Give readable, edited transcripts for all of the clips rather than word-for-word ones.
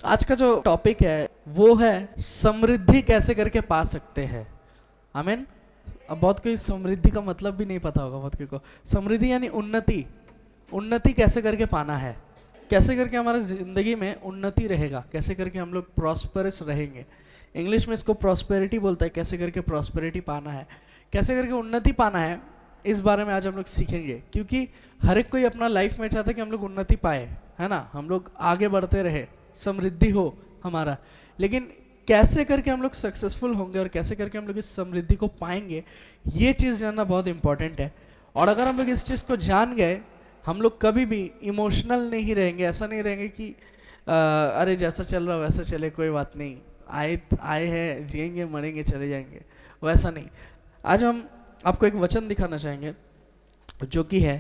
आज का जो टॉपिक है वो है समृद्धि कैसे करके पा सकते हैं। आमीन। अब बहुत कोई समृद्धि का मतलब भी नहीं पता होगा, बहुत कोई को समृद्धि यानी उन्नति। उन्नति कैसे करके पाना है, कैसे करके हमारे ज़िंदगी में उन्नति रहेगा, कैसे करके हम लोग प्रॉस्परस रहेंगे। इंग्लिश में इसको प्रॉस्पेरिटी बोलता है। कैसे करके प्रॉस्पेरिटी पाना है, कैसे करके उन्नति पाना है, इस बारे में आज हम लोग सीखेंगे। क्योंकि हर एक कोई अपना लाइफ में चाहता है कि हम लोग उन्नति पाए, है ना, हम लोग आगे बढ़ते रहे, समृद्धि हो हमारा। लेकिन कैसे करके हम लोग सक्सेसफुल होंगे और कैसे करके हम लोग इस समृद्धि को पाएंगे, ये चीज़ जानना बहुत इंपॉर्टेंट है। और अगर हम लोग इस चीज़ को जान गए, हम लोग कभी भी इमोशनल नहीं रहेंगे। ऐसा नहीं रहेंगे कि अरे जैसा चल रहा वैसा चले, कोई बात नहीं, आए हैं, जिएंगे मरेंगे चले जाएंगे, वैसा नहीं। आज हम आपको एक वचन दिखाना चाहेंगे जो कि है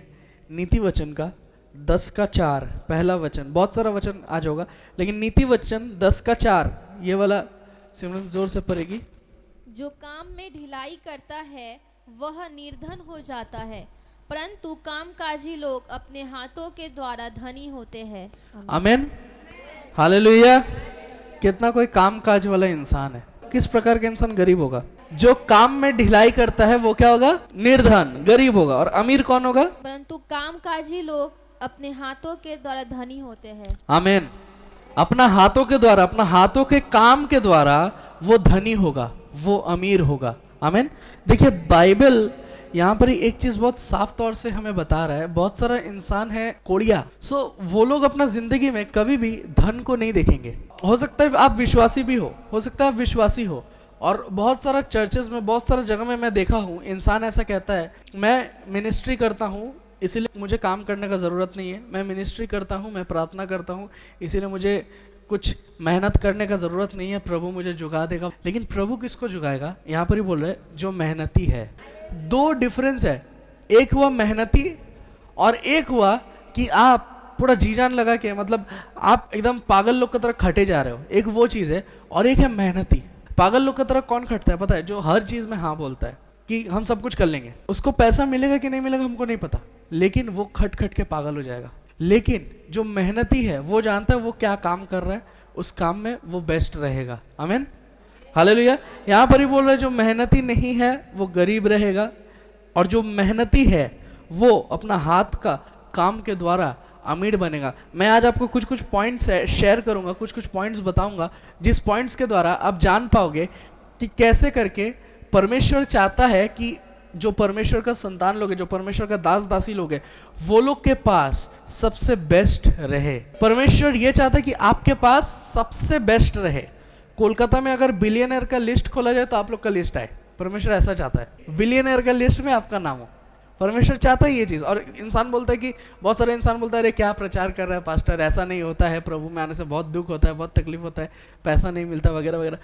नीति वचन का 10:4 पहला वचन। बहुत सारा वचन आज होगा, लेकिन नीति वचन 10:4 ये वाला सिमरन जोर से पढ़ेगी। जो काम में ढिलाई करता है वह निर्धन हो जाता है, परंतु कामकाजी लोग अपने हाथों के द्वारा धनी होते हैं। आमीन, हालेलुया। कितना कोई काम काज वाला इंसान है, किस प्रकार का इंसान गरीब होगा? जो काम में ढिलाई करता है वो क्या होगा? निर्धन, गरीब होगा। और अमीर कौन होगा? परंतु कामकाजी लोग अपने हाथों के द्वारा धनी होते हैं। आमीन। अपना हाथों के द्वारा, अपना हाथों के काम के द्वारा वो धनी होगा, वो अमीर होगा। आमीन। देखिए बाइबल यहाँ पर एक चीज बहुत साफ तौर से हमें बता रहा है। बहुत सारा इंसान है कोड़िया, वो लोग अपना जिंदगी में कभी भी धन को नहीं देखेंगे। हो सकता है आप विश्वासी भी हो सकता है आप विश्वासी हो। और बहुत सारा चर्चेस में, बहुत सारा जगह में मैं देखा हूँ, इंसान ऐसा कहता है मैं मिनिस्ट्री करता हूँ इसीलिए मुझे काम करने का ज़रूरत नहीं है, मैं मिनिस्ट्री करता हूँ, मैं प्रार्थना करता हूँ, इसीलिए मुझे कुछ मेहनत करने का ज़रूरत नहीं है, प्रभु मुझे जुगा देगा। लेकिन प्रभु किसको जुगाएगा? यहाँ पर ही बोल रहे जो मेहनती है। दो डिफरेंस है, एक हुआ मेहनती और एक हुआ कि आप पूरा जी जान लगा के, मतलब आप एकदम पागल लोग की तरह खटे जा रहे हो, एक वो चीज़ है। और एक है मेहनती। पागल लोग की तरह कौन खटता है पता है? जो हर चीज़ में हाँ बोलता है कि हम सब कुछ कर लेंगे, उसको पैसा मिलेगा कि नहीं मिलेगा हमको नहीं पता, लेकिन वो खट खट के पागल हो जाएगा। लेकिन जो मेहनती है वो जानता है वो क्या काम कर रहा है, उस काम में वो बेस्ट रहेगा। आमीन, हालेलुया। यहाँ पर ही बोल रहे हैं जो मेहनती नहीं है वो गरीब रहेगा, और जो मेहनती है वो अपना हाथ का काम के द्वारा अमीर बनेगा। मैं आज आपको कुछ कुछ पॉइंट्स शेयर करूंगा, कुछ कुछ पॉइंट्स बताऊंगा, जिस पॉइंट्स के द्वारा आप जान पाओगे कि कैसे करके परमेश्वर चाहता है कि जो परमेश्वर का संतान लोग है, जो परमेश्वर का दास दासी लोग है, वो लोग के पास सबसे बेस्ट रहे। परमेश्वर ये चाहता है कि आपके पास सबसे बेस्ट रहे। कोलकाता में अगर बिलियनर का लिस्ट खोला जाए तो आप लोग का लिस्ट आए। परमेश्वर ऐसा चाहता है, बिलियनर का लिस्ट में आपका नाम हो। परमेश्वर चाहता है ये चीज़। और इंसान बोलता है कि, बहुत सारे इंसान बोलता है अरे क्या प्रचार कर रहा है पास्टर, ऐसा नहीं होता है, प्रभु में आने से बहुत दुख होता है, बहुत तकलीफ होता है, पैसा नहीं मिलता वगैरह वगैरह।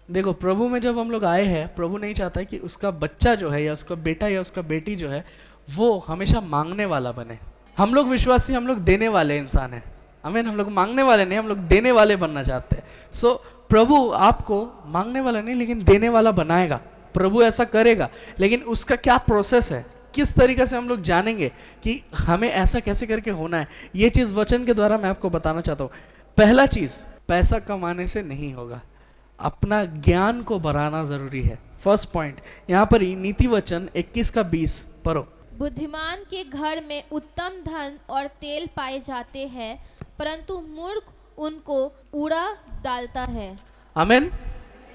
देखो प्रभु में जब हम लोग आए हैं, प्रभु नहीं चाहता है कि उसका बच्चा जो है या उसका बेटा या उसका बेटी जो है वो हमेशा मांगने वाला बने। हम लोग विश्वासी, हम लोग देने वाले इंसान हैं। आमीन। हम लोग मांगने वाले नहीं, हम लोग देने वाले बनना चाहते हैं। प्रभु आपको मांगने वाला नहीं लेकिन देने वाला बनाएगा। प्रभु ऐसा करेगा, लेकिन उसका क्या प्रोसेस है, किस तरीके से हम लोग जानेंगे कि हमें ऐसा कैसे करके होना है, ये चीज़ वचन के द्वारा मैं आपको बताना चाहता हूँ। पहला चीज़, पैसा कमाने से नहीं होगा, अपना ज्ञान को बढ़ाना जरूरी है। फर्स्ट पॉइंट यहाँ पर ही नीति वचन 21:20 पढ़ो। बुद्धिमान के घर में उत्तम धन और तेल पाए जाते हैं, परंतु मूर्ख उनको उड़ा डालता है। आमीन,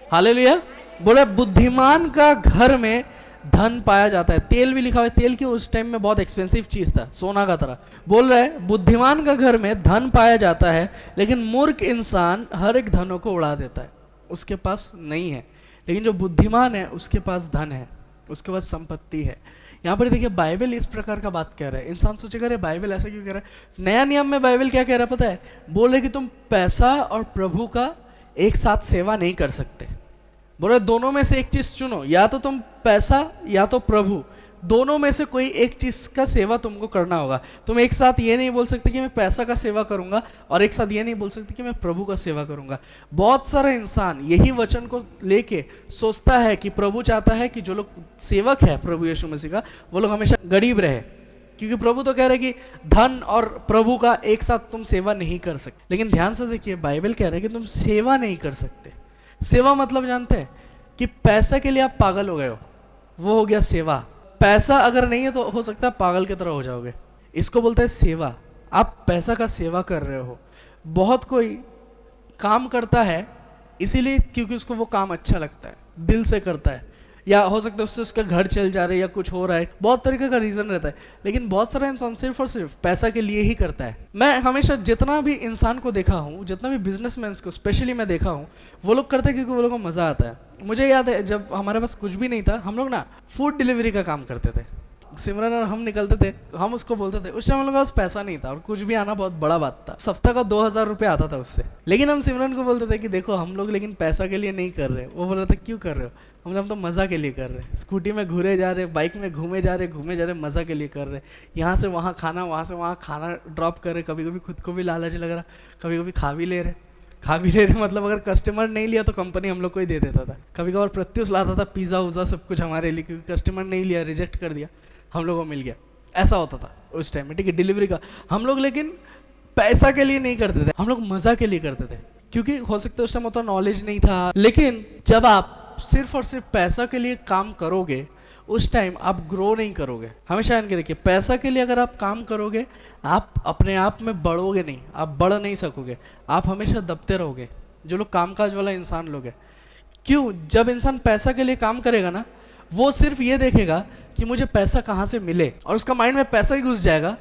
हालेलुया। बोले बुद्धिमान का घर में धन पाया जाता है। तेल भी लिखा हुआ है। तेल की उस टाइम में बहुत एक्सपेंसिव चीज था, सोना का तरह। बोल रहा है बुद्धिमान का घर में धन पाया जाता है, लेकिन मूर्ख इंसान हर एक धनों को उड़ा देता है, उसके पास नहीं है। लेकिन जो बुद्धिमान है उसके पास धन है, उसके पास संपत्ति है। यहाँ पर देखिए बाइबल इस प्रकार का बात कह रहा है। इंसान सोचेगा अरे बाइबल ऐसा क्यों कह रहा है? नया नियम में बाइबल क्या कह रहा है पता है? बोल रहे कि तुम पैसा और प्रभु का एक साथ सेवा नहीं कर सकते। बोल रहे दोनों में से एक चीज चुनो, या तो तुम पैसा या तो प्रभु, दोनों में से कोई एक चीज का सेवा तुमको करना होगा। तुम एक साथ ये नहीं बोल सकते कि मैं पैसा का सेवा करूंगा और एक साथ ये नहीं बोल सकते कि मैं प्रभु का सेवा करूंगा। बहुत सारा इंसान यही वचन को लेके सोचता है कि प्रभु चाहता है कि जो लोग सेवक है प्रभु यीशु मसीह का, वो लोग हमेशा गरीब रहे, क्योंकि प्रभु तो कह रहे कि धन और प्रभु का एक साथ तुम सेवा नहीं कर सकते। लेकिन ध्यान से देखिए, बाइबल कह रहा है कि तुम सेवा नहीं कर सकते। सेवा मतलब जानते हैं कि पैसा के लिए आप पागल हो गए हो, वो हो गया सेवा। पैसा अगर नहीं है तो हो सकता है पागल की तरह हो जाओगे, इसको बोलते हैं सेवा। आप पैसा का सेवा कर रहे हो। बहुत कोई काम करता है इसीलिए क्योंकि उसको वो काम अच्छा लगता है, दिल से करता है, या हो सकता है उससे उसका घर चल जा रहा है या कुछ हो रहा है, बहुत तरीके का रीज़न रहता है। लेकिन बहुत सारा इंसान सिर्फ और सिर्फ पैसा के लिए ही करता है। मैं हमेशा जितना भी इंसान को देखा हूँ, जितना भी बिजनेसमैन को स्पेशली मैं देखा हूँ, वो लोग करते हैं क्योंकि वो लोगों को मज़ा आता है। मुझे याद है जब हमारे पास कुछ भी नहीं था, हम लोग ना फूड डिलीवरी का काम करते थे। सिमरन और हम निकलते थे, हम उसको बोलते थे, उस टाइम हम लोग के पास पैसा नहीं था और कुछ भी आना बहुत बड़ा बात था। सप्ताह का 2000 रुपये आता था उससे। लेकिन हम सिमरन को बोलते थे कि देखो हम लोग लेकिन पैसा के लिए नहीं कर रहे। वो बोल रहे थे क्यों कर रहे हो? हम तो मज़ा के लिए कर रहे हैं। स्कूटी में घूरे जा रहे, बाइक में घूमे जा रहे, मज़ा के लिए कर रहे। यहाँ से वहाँ खाना, वहाँ से वहाँ खाना ड्रॉप कर रहे। कभी कभी खुद को भी लालच लग रहा, कभी कभी खा भी ले रहे मतलब अगर कस्टमर नहीं लिया तो कंपनी हम लोग को ही दे देता था। कभी कभार प्रत्युष लाता था पिज़्ज़ा उज़ा सब कुछ हमारे लिए, क्योंकि कस्टमर नहीं लिया, रिजेक्ट कर दिया, हम लोगों को मिल गया। ऐसा होता था उस टाइम में, ठीक है, डिलीवरी का। हम लोग लेकिन पैसा के लिए नहीं करते थे, हम लोग मज़ा के लिए करते थे, क्योंकि हो सकता है उस टाइम उतना नॉलेज नहीं था। लेकिन जब आप सिर्फ और सिर्फ पैसा के लिए काम करोगे, उस टाइम आप ग्रो नहीं करोगे। हमेशा ध्यान के रखिए, पैसा के लिए अगर आप काम करोगे, आप अपने आप में बढ़ोगे नहीं, आप बढ़ नहीं सकोगे, आप हमेशा दबते रहोगे। जो लोग कामकाज वाला इंसान लोग हैं, क्यों? जब इंसान पैसा के लिए काम करेगा ना, वो सिर्फ ये देखेगा कि मुझे पैसा कहाँ से मिले, और उसका माइंड में पैसा ही घुस जाएगा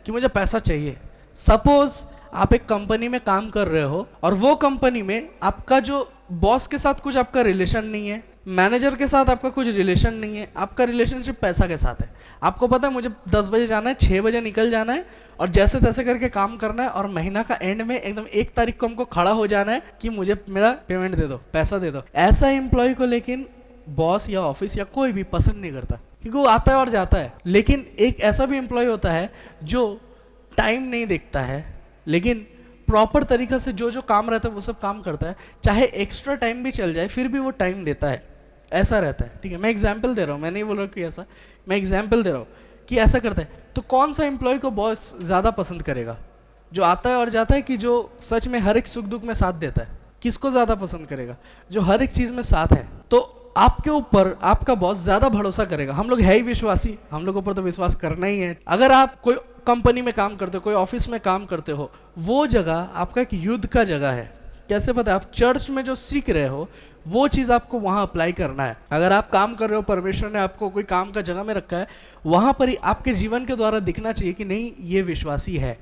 कि मुझे पैसा चाहिए। सपोज आप एक कंपनी में काम कर रहे हो और वो कंपनी में आपका जो बॉस के साथ कुछ आपका रिलेशन नहीं है, मैनेजर के साथ आपका कुछ रिलेशन नहीं है, आपका रिलेशनशिप पैसा के साथ है। आपको पता है मुझे 10 बजे जाना है, 6 बजे निकल जाना है और जैसे तैसे करके काम करना है, और महीना का एंड में एकदम 1 तारीख को हमको खड़ा हो जाना है कि मुझे मेरा पेमेंट दे दो, पैसा दे दो। ऐसा एम्प्लॉय को लेकिन बॉस या ऑफिस या कोई भी पसंद नहीं करता, क्योंकि वो आता है और जाता है। लेकिन एक ऐसा भी एम्प्लॉय होता है जो टाइम नहीं देखता है, लेकिन प्रॉपर तरीक़ा से जो जो काम रहता है वो सब काम करता है, चाहे एक्स्ट्रा टाइम भी चल जाए फिर भी वो टाइम देता है। ऐसा रहता है, ठीक है। मैं एग्जाम्पल दे रहा हूँ, मैं नहीं बोल रहा कि ऐसा, मैं एग्जाम्पल दे रहा हूँ कि ऐसा करता है। तो कौन सा एम्प्लॉय को बॉस ज़्यादा पसंद करेगा? जो आता है और जाता है, कि जो सच में हर एक सुख दुख में साथ देता है? किसको ज़्यादा पसंद करेगा? जो हर एक चीज़ में साथ है। तो आपके ऊपर आपका बॉस ज़्यादा भरोसा करेगा। हम लोग है ही विश्वासी, हम लोग ऊपर तो विश्वास करना ही है। अगर आप कोई कंपनी में काम करते हो, कोई ऑफिस में काम करते हो, वो जगह आपका एक युद्ध का जगह है। कैसे पता है? आप चर्च में जो सीख रहे हो वो चीज़ आपको वहाँ अप्लाई करना है। अगर आप काम कर रहे हो, परमेश्वर ने आपको कोई काम का जगह में रखा है, वहाँ पर ही आपके जीवन के द्वारा दिखना चाहिए कि नहीं, ये विश्वासी है,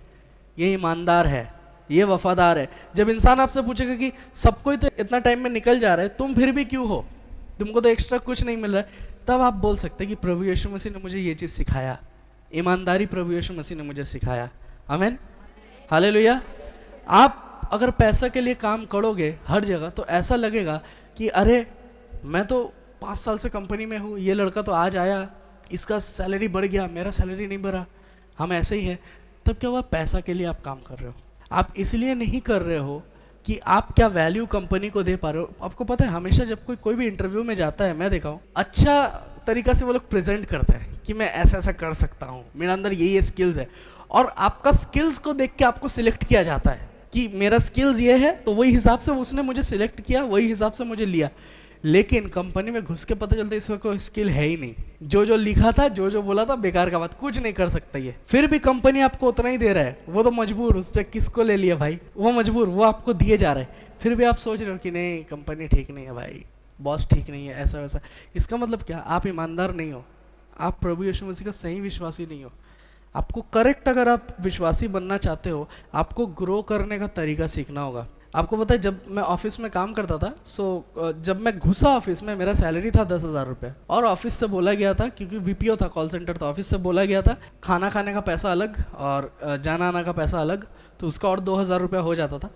ये ईमानदार है, ये वफादार है। जब इंसान आपसे पूछेगा कि सब कोई तो इतना टाइम में निकल जा रहा है, तुम फिर भी क्यों हो, तुमको तो एक्स्ट्रा कुछ नहीं मिल रहा है, तब आप बोल सकते हैं कि प्रभु यीशु मसीह ने मुझे ये चीज़ सिखाया, ईमानदारी प्रभु यीशु मसीह ने मुझे सिखाया। आमीन, हालेलुया। आप अगर पैसा के लिए काम करोगे हर जगह, तो ऐसा लगेगा कि अरे मैं तो 5 साल से कंपनी में हूँ, ये लड़का तो आज आया, इसका सैलरी बढ़ गया, मेरा सैलरी नहीं बढ़ा, हम ऐसे ही है। तब क्या हुआ? पैसा के लिए आप काम कर रहे हो। आप इसलिए नहीं कर रहे हो कि आप क्या वैल्यू कंपनी को दे पा रहे हो। आपको पता है, हमेशा जब कोई भी इंटरव्यू में जाता है, मैं देखा हूँ, अच्छा तरीका से वो लोग प्रेजेंट करते हैं कि मैं ऐसा ऐसा कर सकता हूँ, मेरे अंदर ये स्किल्स है, और आपका स्किल्स को देख के आपको सिलेक्ट किया जाता है कि मेरा स्किल्स ये है, तो वही हिसाब से उसने मुझे सिलेक्ट किया, वही हिसाब से मुझे लिया। लेकिन कंपनी में घुस के पता चलता है इसमें कोई स्किल है ही नहीं, जो जो लिखा था, जो जो बोला था, बेकार का बात, कुछ नहीं कर सकता ये। फिर भी कंपनी आपको उतना ही दे रहा है, वो तो मजबूर, उससे किसको ले लिया भाई, वो मजबूर, वो आपको दिए जा रहा है। फिर भी आप सोच रहे हो कि नहीं, कंपनी ठीक नहीं है भाई, बॉस ठीक नहीं है, ऐसा वैसा। इसका मतलब क्या? आप ईमानदार नहीं हो, आप प्रभु यीशु मसीह का सही विश्वासी नहीं हो। आपको करेक्ट, अगर आप विश्वासी बनना चाहते हो, आपको ग्रो करने का तरीका सीखना होगा। आपको पता है, जब मैं ऑफिस में काम करता था, जब मैं घुसा ऑफिस में, मेरा सैलरी था 10,000 रुपये, और ऑफिस से बोला गया था, क्योंकि बीपीओ था, कॉल सेंटर था, ऑफिस से बोला गया था खाना खाने का पैसा अलग और जाना आना का पैसा अलग, तो उसका और 2,000 रुपया हो जाता था।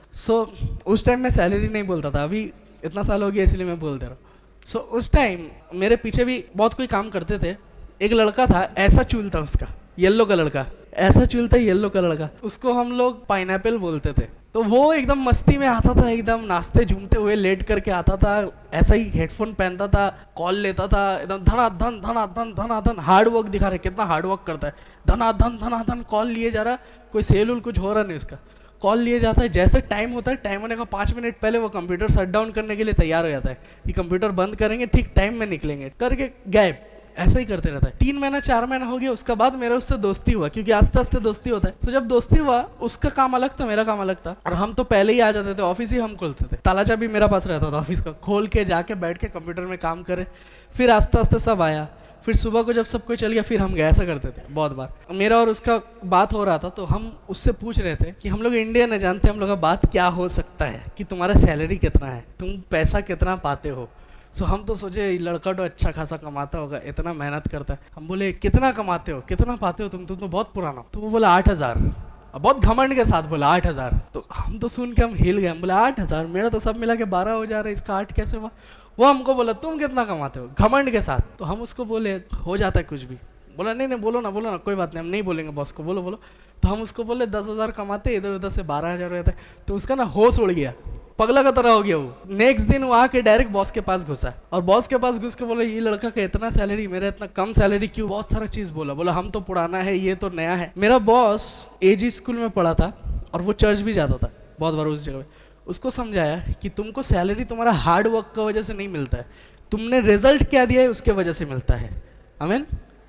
उस टाइम मैं सैलरी नहीं बोलता था, अभी इतना साल हो गया इसलिए मैं बोल दे रहा हूँ। उस टाइम मेरे पीछे भी बहुत कोई काम करते थे। एक लड़का था, ऐसा चूल था उसका, येलो कलर का, ऐसा चूल था येलो कलर का, उसको हम लोग पाइनएप्पल बोलते थे। तो वो एकदम मस्ती में आता था, एकदम नाचते झूमते हुए लेट करके आता था, ऐसा ही हेडफोन पहनता था, कॉल लेता था, एकदम धनाधन धनाधन धनाधन, हार्ड वर्क दिखा रहे कितना हार्ड वर्क करता है, धनाधन धनाधन कॉल लिए जा रहा, कोई सेल उल कुछ हो रहा नहीं उसका, कॉल लिए जाता है। जैसे टाइम होता है, टाइम होने का 5 मिनट पहले वो कंप्यूटर शट डाउन करने के लिए तैयार हो जाता है कि कंप्यूटर बंद करेंगे, ठीक टाइम में निकलेंगे, करके गायब। ऐसा ही करते रहता है। 3 महीना 4 महीना हो गया, उसके बाद मेरा उससे दोस्ती हुआ, क्योंकि आस्ते आस्ते दोस्ती होता है। तो जब दोस्ती हुआ, उसका काम अलग था, मेरा काम अलग था, और हम तो पहले ही आ जाते थे, ऑफिस ही हम खोलते थे, ताला चाबी मेरा पास रहता था ऑफिस का, खोल के जाके बैठ के कंप्यूटर में काम करे। फिर आस्ते आस्ते सब आया, फिर सुबह को जब सब कोई चल गया, फिर हम गए, ऐसा करते थे बहुत बार। मेरा और उसका बात हो रहा था, तो हम उससे पूछ रहे थे कि हम लोग इंडियन है, जानते हैं हम लोग का बात क्या हो सकता है, कि तुम्हारा सैलरी कितना है, तुम पैसा कितना पाते हो। सो हम तो सोचे ये लड़का तो अच्छा खासा कमाता होगा, इतना मेहनत करता है। हम बोले कितना कमाते हो, कितना पाते हो तुम तो बहुत पुराना। तो वो बोला 8,000, बहुत घमंड के साथ बोला 8,000। तो हम तो सुन के हम हिल गए, हम बोले 8,000, मेरा तो सब मिला के 12 हो जा रहा है, इसका 8 कैसे हुआ। वो हमको बोला तुम कितना कमाते हो, घमंड के साथ। तो हम उसको बोले हो जाता है कुछ भी। बोला नहीं नहीं बोलो ना कोई बात नहीं, हम नहीं बोलेंगे बॉस को, बोलो बोलो। तो हम उसको बोले 10,000 कमाते, इधर उधर से 12,000 हो जाता है। तो उसका ना होश उड़ गया, पगला का तरह हो गया वो। नेक्स्ट दिन वो आके डायरेक्ट बॉस के पास घुसा, और बॉस के पास घुस के बोला ये लड़का का इतना सैलरी, मेरा इतना कम सैलरी क्यों, बहुत सारा चीज बोला हम तो पुराना है, ये तो नया है। मेरा बॉस एजी स्कूल में पढ़ा था, और वो चर्च भी जाता था बहुत बार उस जगह पे। उसको समझाया कि तुमको सैलरी तुम्हारा हार्ड वर्क की वजह से नहीं मिलता है, तुमने रिजल्ट क्या दिया है उसके वजह से मिलता है। आमीन,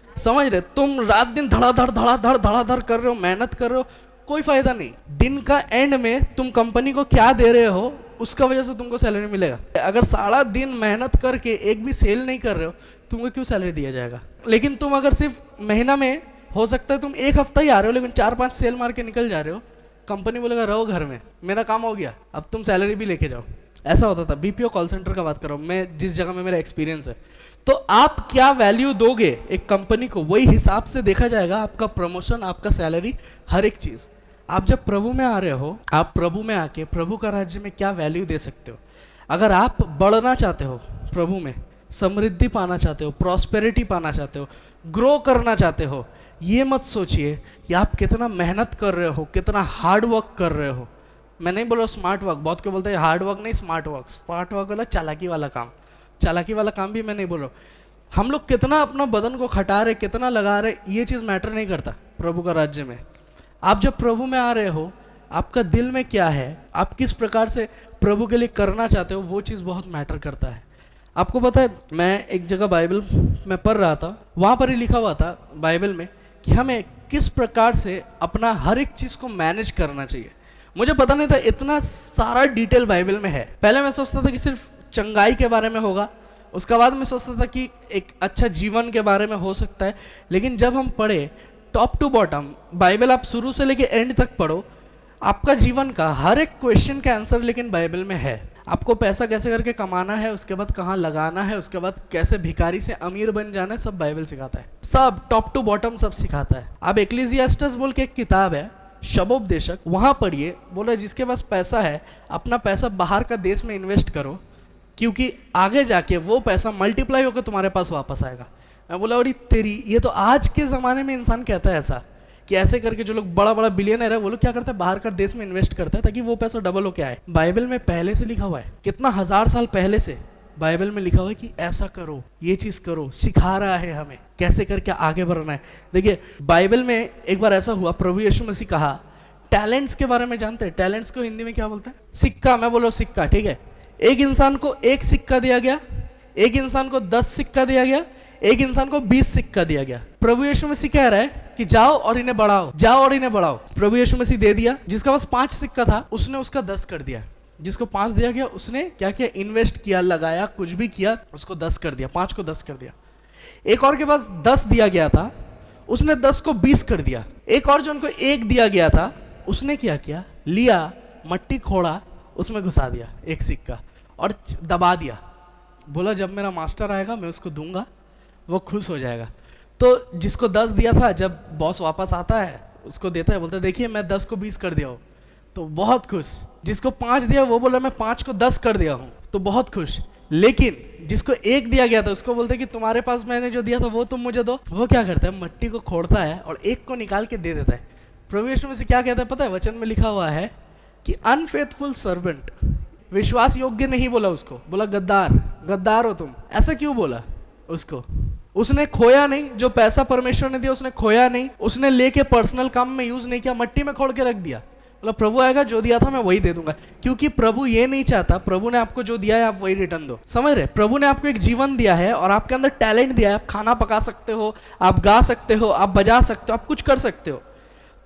समझ रहे, तुम रात दिन धड़ाधड़ कर रहे हो, मेहनत कर रहे हो, कोई फायदा नहीं। दिन का एंड में तुम कंपनी को क्या दे रहे हो उसका वजह से तुमको सैलरी मिलेगा। अगर सारा दिन मेहनत करके एक भी सेल नहीं कर रहे हो, तुमको क्यों सैलरी दिया जाएगा। लेकिन तुम अगर सिर्फ महीना में, हो सकता है तुम 1 हफ्ता ही आ रहे हो, लेकिन 4-5 सेल मार के निकल जा रहे हो, कंपनी बोलेगा रहो घर में, मेरा काम हो गया, अब तुम सैलरी भी लेके जाओ। ऐसा होता था। बीपीओ कॉल सेंटर का बात कर रहा हूँ मैं, जिस जगह में मेरा एक्सपीरियंस है। तो आप क्या वैल्यू दोगे एक कंपनी को, वही हिसाब से देखा जाएगा आपका प्रमोशन, आपका सैलरी, हर एक चीज। आप जब प्रभु में आ रहे हो, आप प्रभु में आके प्रभु का राज्य में क्या वैल्यू दे सकते हो। अगर आप बढ़ना चाहते हो प्रभु में, समृद्धि पाना चाहते हो, प्रॉस्पेरिटी पाना चाहते हो, ग्रो करना चाहते हो, ये मत सोचिए कि आप कितना मेहनत कर रहे हो, कितना हार्ड वर्क कर रहे हो। मैं नहीं बोल रहा स्मार्ट वर्क, बहुत के बोलते हैं हार्ड वर्क नहीं स्मार्ट वर्क। स्मार्ट वर्क वाला चालाकी वाला काम, चालाकी वाला काम भी मैं नहीं बोल रहा। हम लोग कितना अपना बदन को खटा रहे, कितना लगा रहे, ये चीज़ मैटर नहीं करता प्रभु का राज्य में। आप जब प्रभु में आ रहे हो, आपका दिल में क्या है, आप किस प्रकार से प्रभु के लिए करना चाहते हो, वो चीज़ बहुत मैटर करता है। आपको पता है, मैं एक जगह बाइबल में पढ़ रहा था, वहाँ पर ही लिखा हुआ था बाइबल में कि हमें किस प्रकार से अपना हर एक चीज़ को मैनेज करना चाहिए। मुझे पता नहीं था इतना सारा डिटेल बाइबल में है। पहले मैं सोचता था कि सिर्फ चंगाई के बारे में होगा, उसके बाद मैं सोचता था कि एक अच्छा जीवन के बारे में हो सकता है। लेकिन जब हम पढ़े टॉप टू बॉटम बाइबल, आप शुरू से लेके एंड तक पढ़ो, आपका जीवन का हर एक क्वेश्चन का आंसर लेकिन बाइबल में है। आपको पैसा कैसे करके कमाना है, उसके बाद कहाँ लगाना है, उसके बाद कैसे भिखारी से अमीर बन जाना है, सब बाइबल सिखाता है। सब टॉप टू बॉटम सब सिखाता है। आप एक्लीसियास्टस बोल के एक किताब है, शबोपदेशक, वहाँ पढ़िए। बोला जिसके पास पैसा है, अपना पैसा बाहर का देश में इन्वेस्ट करो, क्योंकि आगे जाके वो पैसा मल्टीप्लाई होकर तुम्हारे पास वापस आएगा। मैं बोला अरे तेरी, ये तो आज के ज़माने में इंसान कहता है ऐसा, कि ऐसे करके जो लोग बड़ा बड़ा बिलियनर है वो लोग क्या करते हैं, बाहर का देश में इन्वेस्ट करते हैं ताकि वो पैसा डबल होके आए। बाइबल में पहले से लिखा हुआ है, कितना 1000 साल पहले से बाइबल में लिखा हुआ है कि ऐसा करो, ये चीज़ करो, सिखा रहा है हमें कैसे करके आगे बढ़ना है। देखिए बाइबल में एक बार ऐसा हुआ, प्रभु यीशु मसीह कहा टैलेंट्स के बारे में, जानते हैं टैलेंट्स को हिंदी में क्या बोलते हैं, सिक्का। मैं बोलो सिक्का, ठीक है। एक इंसान को 1 सिक्का दिया गया, एक इंसान को 10 सिक्का दिया गया, एक इंसान को 20 सिक्का दिया गया। प्रभु यीशु मसीह कह रहा है कि जाओ और इन्हें बढ़ाओ, जाओ और इन्हें बढ़ाओ। प्रभु यीशु मसीह दे दिया। जिसका पास 5 सिक्का था उसने उसका 10 कर दिया, जिसको 5 दिया गया उसने क्या किया, इन्वेस्ट किया, लगाया, कुछ भी किया, उसको 10 कर दिया, 5 को 10 कर दिया। एक और के पास 10 दिया गया था, उसने 10 को 20 कर दिया। एक और जो उनको 1 दिया गया था, उसने क्या किया, लिया, मट्टी खोड़ा, उसमें घुसा दिया 1 सिक्का और दबा दिया। बोला जब मेरा मास्टर आएगा मैं उसको दूंगा, वो खुश हो जाएगा। तो जिसको 10 दिया था, जब बॉस वापस आता है उसको देता है, बोलता है देखिए मैं 10 को 20 कर दिया हूँ, तो बहुत खुश। जिसको 5 दिया वो बोला मैं 5 को 10 कर दिया हूँ, तो बहुत खुश। लेकिन जिसको 1 दिया गया था उसको बोलते हैं कि तुम्हारे पास मैंने जो दिया था वो तुम मुझे दो। वो क्या करता है, मट्टी को खोड़ता है और 1 को निकाल के दे देता है। प्रभु यीशु मसीह क्या कहता है पता है, वचन में लिखा हुआ है कि अनफेथफुल सर्वेंट, विश्वास योग्य नहीं बोला उसको, बोला गद्दार, गद्दार हो तुम। ऐसा क्यों बोला उसको? उसने खोया नहीं, जो पैसा परमेश्वर ने दिया उसने खोया नहीं, उसने लेके पर्सनल काम में यूज नहीं किया, मट्टी में खोल के रख दिया। मतलब प्रभु आएगा, जो दिया था मैं वही दे दूंगा, क्योंकि प्रभु ये नहीं चाहता, प्रभु ने आपको जो दिया है आप वही रिटर्न दो। समझ रहे? प्रभु ने आपको एक जीवन दिया है और आपके अंदर टैलेंट दिया है, आप खाना पका सकते हो, आप गा सकते हो, आप बजा सकते हो, आप कुछ कर सकते हो।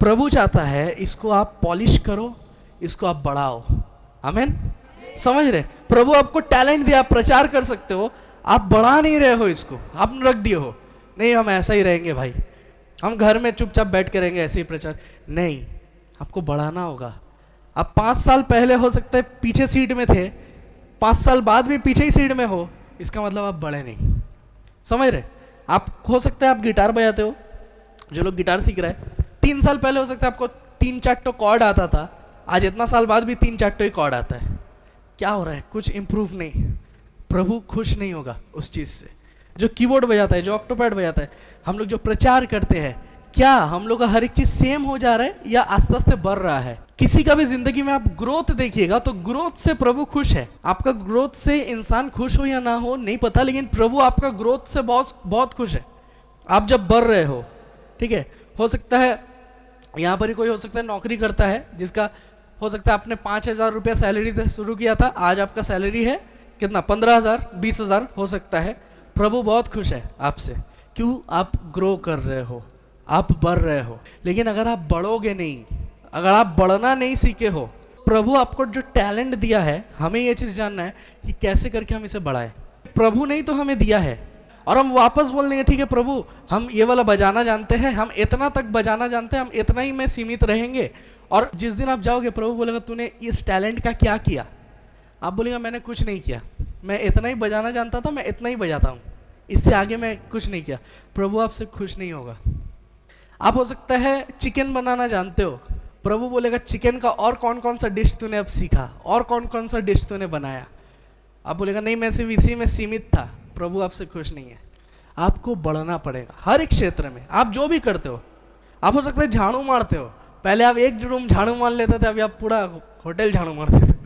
प्रभु चाहता है इसको आप पॉलिश करो, इसको आप बढ़ाओ। आमीन? समझ रहे? प्रभु आपको टैलेंट दिया, आप प्रचार कर सकते हो, आप बढ़ा नहीं रहे हो इसको, आप रख दिए हो, नहीं हम ऐसा ही रहेंगे भाई, हम घर में चुपचाप बैठ के रहेंगे ऐसे ही प्रचार। नहीं, आपको बढ़ाना होगा। आप 5 साल पहले हो सकता है पीछे सीट में थे, 5 साल बाद भी पीछे ही सीट में हो, इसका मतलब आप बढ़े नहीं। समझ रहे? आप हो सकता है आप गिटार बजाते हो, जो लोग गिटार सीख रहे हैं, 3 साल पहले हो सकता है आपको 3-4 कॉर्ड आता था, आज इतना साल बाद भी 3-4 ही कॉर्ड आता है। क्या हो रहा है? कुछ इंप्रूव नहीं। प्रभु खुश नहीं होगा उस चीज़ से। जो कीबोर्ड बजाता है, जो ऑक्टोपैड बजाता है, हम लोग जो प्रचार करते हैं, क्या हम लोग का हर एक चीज सेम हो जा रहा है या आस्ते आस्ते बढ़ रहा है? किसी का भी जिंदगी में आप ग्रोथ देखिएगा तो ग्रोथ से प्रभु खुश है। आपका ग्रोथ से इंसान खुश हो या ना हो नहीं पता, लेकिन प्रभु आपका ग्रोथ से बहुत बहुत खुश है। आप जब बढ़ रहे हो, ठीक है, हो सकता है यहाँ पर ही कोई हो सकता है नौकरी करता है, जिसका हो सकता है आपने 5,000 रुपया सैलरी से शुरू किया था, आज आपका सैलरी है कितना? 15,000, 20,000 हो सकता है। प्रभु बहुत खुश है आपसे, क्यों? आप ग्रो कर रहे हो, आप बढ़ रहे हो। लेकिन अगर आप बढ़ोगे नहीं, अगर आप बढ़ना नहीं सीखे हो, प्रभु आपको जो टैलेंट दिया है, हमें ये चीज़ जानना है कि कैसे करके हम इसे बढ़ाएं। प्रभु ने ही तो हमें दिया है और हम वापस बोल देंगे ठीक है प्रभु हम ये वाला बजाना जानते हैं, हम इतना तक बजाना जानते हैं, हम इतना ही में सीमित रहेंगे। और जिस दिन आप जाओगे प्रभु बोलेगा तूने इस टैलेंट का क्या किया? आप बोलेगा मैंने कुछ नहीं किया, मैं इतना ही बजाना जानता था, मैं इतना ही बजाता हूँ, इससे आगे मैं कुछ नहीं किया। प्रभु आपसे खुश नहीं होगा। आप हो सकता है चिकन बनाना जानते हो, प्रभु बोलेगा चिकन का और कौन कौन सा डिश तूने अब सीखा, और कौन कौन सा डिश तूने बनाया? आप बोलेगा नहीं मैं सिर्फ इसी में सीमित था। प्रभु आपसे खुश नहीं है। आपको बढ़ना पड़ेगा हर एक क्षेत्र में। आप जो भी करते हो, आप हो सकता है झाड़ू मारते हो, पहले आप एक रूम झाड़ू मार लेते थे, अभी आप पूरा होटल झाड़ू मारते थे।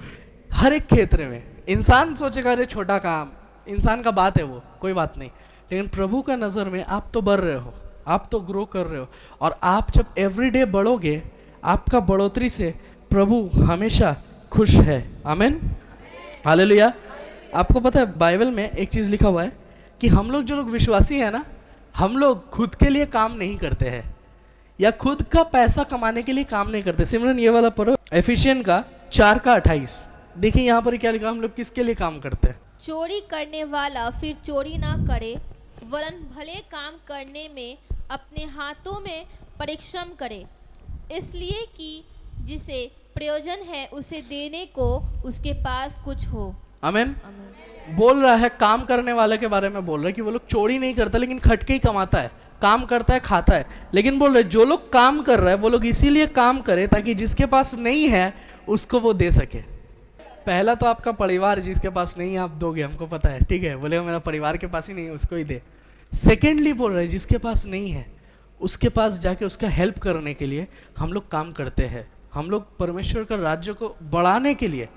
हर एक क्षेत्र में इंसान सोचेगा अरे छोटा काम, इंसान का बात है वो, कोई बात नहीं, लेकिन प्रभु का नज़र में आप तो बढ़ रहे हो, आप तो ग्रो कर रहे हो। और आप जब एवरीडे बढ़ोगे, आपका बढ़ोतरी से प्रभु हमेशा खुश है। आमीन, हालेलुया। आपको पता है बाइबल में एक चीज़ लिखा हुआ है कि हम लोग जो लोग विश्वासी हैं ना, हम लोग खुद के लिए काम नहीं करते हैं या खुद का पैसा कमाने के लिए काम नहीं करते। सिमरन ये वाला पढ़ो, एफिशियन का 4:28। देखिए यहाँ पर क्या लिखा, हम लोग किसके लिए काम करते हैं? चोरी करने वाला फिर चोरी ना करे, वरन भले काम करने में अपने हाथों में परिश्रम करे, इसलिए कि जिसे प्रयोजन है उसे देने को उसके पास कुछ हो। आमीन। बोल रहा है काम करने वाले के बारे में, बोल रहा है कि वो लोग चोरी नहीं करता लेकिन खट के ही कमाता है, काम करता है, खाता है। लेकिन बोल रहे जो लोग काम कर रहा है वो लोग इसीलिए काम करे ताकि जिसके पास नहीं है उसको वो दे सके। पहला तो आपका परिवार, जिसके पास नहीं है आप दोगे, हमको पता है, ठीक है, बोलेगा मेरा परिवार के पास ही नहीं है उसको ही दे। सेकेंडली बोल रहे जिसके पास नहीं है उसके पास जाके उसका हेल्प करने के लिए हम लोग काम करते हैं। हम लोग परमेश्वर का राज्य को बढ़ाने के लिए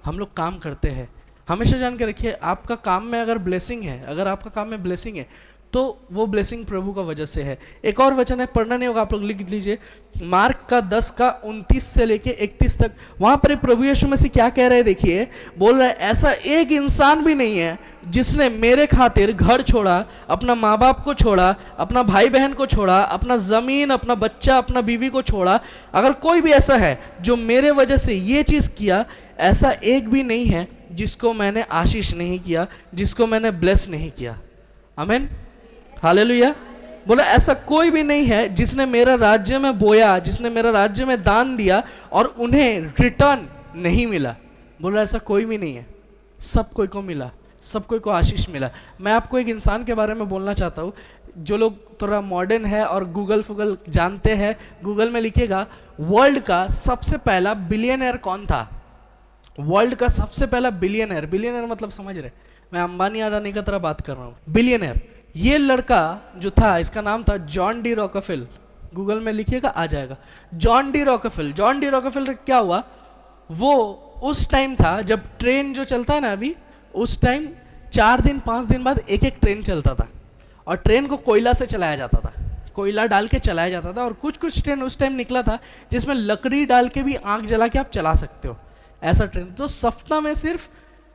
हम लोग काम करते हैं। हमेशा जान के रखिए, आपका काम में अगर ब्लेसिंग है, अगर आपका काम में ब्लेसिंग है तो वो ब्लेसिंग प्रभु का वजह से है। एक और वचन है, पढ़ना नहीं होगा, आप लोग लिख लीजिए, मार्क का 10:29 से लेके 31 तक। वहाँ पर प्रभु यीशु मसीह क्या कह रहे हैं देखिए, बोल रहा है ऐसा एक इंसान भी नहीं है जिसने मेरे खातिर घर छोड़ा, अपना माँ बाप को छोड़ा, अपना भाई बहन को छोड़ा, अपना ज़मीन, अपना बच्चा, अपना बीवी को छोड़ा। अगर कोई भी ऐसा है जो मेरे वजह से ये चीज़ किया, ऐसा एक भी नहीं है जिसको मैंने आशीष नहीं किया, जिसको मैंने ब्लेस नहीं किया। आमीन, हालेलुया। बोला ऐसा कोई भी नहीं है जिसने मेरा राज्य में बोया, जिसने मेरा राज्य में दान दिया और उन्हें रिटर्न नहीं मिला। बोला ऐसा कोई भी नहीं है, सब कोई को मिला, सब कोई को आशीष मिला। मैं आपको एक इंसान के बारे में बोलना चाहता हूँ, जो लोग थोड़ा मॉडर्न है और गूगल फूगल जानते हैं, गूगल में लिखिएगा वर्ल्ड का सबसे पहला बिलियनर कौन था। वर्ल्ड का सबसे पहला बिलियनर, बिलियनर मतलब समझ रहे, मैं अंबानी अडानी का तरह बात कर रहा हूँ। बिलियनर, ये लड़का जो था इसका नाम था जॉन डी रॉकफेल। गूगल में लिखिएगा आ जाएगा, जॉन डी रॉकफेल। जॉन डी रॉकफेल क्या हुआ, वो उस टाइम था जब ट्रेन जो चलता है ना अभी, उस टाइम 4 दिन 5 दिन बाद एक एक ट्रेन चलता था, और ट्रेन को कोयला से चलाया जाता था, कोयला डाल के चलाया जाता था। और कुछ कुछ ट्रेन उस टाइम निकला था जिसमें लकड़ी डाल के भी आग जला के आप चला सकते हो, ऐसा ट्रेन। तो सप्ताह में सिर्फ